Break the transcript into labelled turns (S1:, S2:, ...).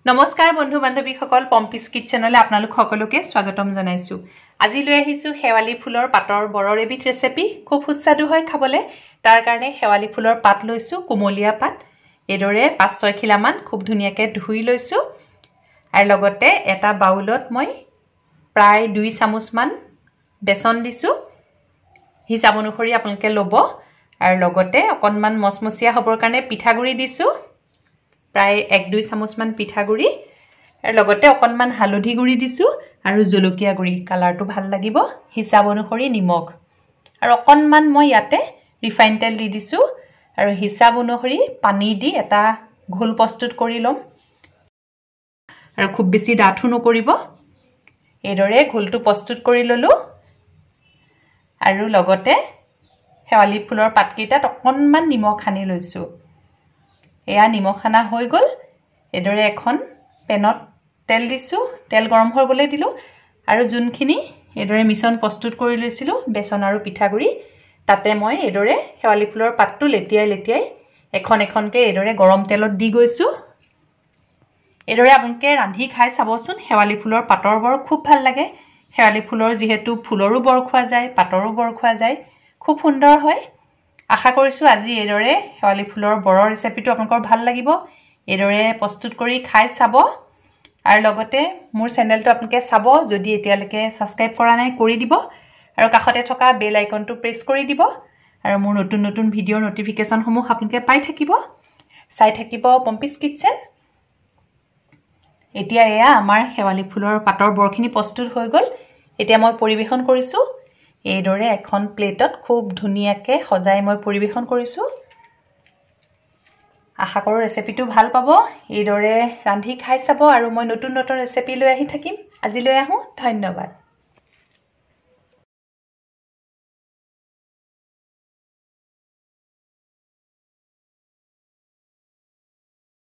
S1: নমস্কাৰ বন্ধু বান্ধৱীসকল পম্পিছ কিটচেনলৈ আপোনালোক সকলোকে স্বাগতম জনাইছো। আজি লৈ আহিছো শেৱালি ফুলৰ পাতৰ বৰৰ এবিধ ৰেচিপি। খুব সুস্বাদু হয় খাবলৈ। তাৰ কাৰণে শেৱালি ফুলৰ পাত লৈছো, কুমলীয়া পাত। এদৰে 5-6 খিলামান খুব ধুনীয়াকৈ ধুই লৈছো। আৰু লগতে এটা বাউলত মই প্ৰায় 2 চামুচ মান বেচন দিছো। হিচাপ অনুসৰি আপোনালোকে ল'ব। আৰু লগতে অকনমান মচমচীয়া হ'বৰ কাৰণে পিঠাগুৰি দিছো। প্ৰায় 1-2 চামুচ মান পিঠাগুৰি আৰু লগতে অকনমান হালধি গুৰি দিছো আৰু জলকীয়া গুৰি কালাৰটো ভাল লাগিব। হিচাপ অনুসৰি নিমখ আৰু অকনমান মই ইয়াতে ৰিফাইন তেল দি দিছো আৰু হিচাপ অনুসৰি পানী দি এটা ঘোল প্ৰস্তুত কৰি লম। আৰু খুব বেছি ডাঠু নকৰিব। এদৰে ঘোলটো প্ৰস্তুত কৰি ললো। আৰু লগতে শেৱালি ফুলৰ পাতকেইটাত অকনমান নিমখ সানি লৈছো। এয়া নিমখ সানা হৈ গল। এদৰে এখন পেনত তেল দিছো, তেল গৰম হ'বলৈ দিলো আৰু যোনখিনি এদৰে মিশ্ৰণ প্ৰস্তুত কৰি লৈছিলো বেচন আৰু পিঠাগুৰি, তাতে মই এদৰে শেৱালি ফুলৰ পাতটো লেটিয়াই এখন এখনকে এদৰে গৰম তেলত দি গৈছো। এদৰে আপোনালোকে ৰান্ধি খাই চাবচোন। শেৱালি ফুলৰ পাতৰ বৰ খুব ভাল লাগে। শেৱালি ফুলৰ যিহেতু ফুলৰো বৰ খোৱা যায়, পাতৰো বৰ খোৱা যায়, খুব সুন্দৰ হয়। আশা কৰিছো আজি এদৰে শেৱালি ফুলৰ বৰৰ ৰেচিপিটো আপোনালোকৰ ভাল লাগিব। এদৰে প্ৰস্তুত কৰি খাই চাব। আৰু লগতে মোৰ চেনেলটো আপোনালোকে চাব, যদি এতিয়ালৈকে সাবস্ক্ৰাইব কৰা নাই কৰি দিব আৰু কাষতে থকা বেল আইকনটো প্ৰেছ কৰি দিব আৰু মোৰ নতুন ভিডিঅ'ৰ নটিফিকেশনসমূহ আপোনালোকে পাই থাকিব। চাই থাকিব পম্পিছ কিটচেন। এতিয়া এয়া আমাৰ শেৱালি ফুলৰ পাতৰ বৰখিনি প্ৰস্তুত হৈ গল। এতিয়া মই পৰিবেশন কৰিছো। এইদৰে এখন প্লেটত খুব ধুনীয়াকৈ সজাই মই পৰিবেশন কৰিছো। আশা কৰো ৰেচিপিটো ভাল পাব। এইদৰে ৰান্ধি খাই চাব আৰু মই নতুন ৰেচিপি লৈ আহি থাকিম। আজিলৈ আহো। ধন্যবাদ।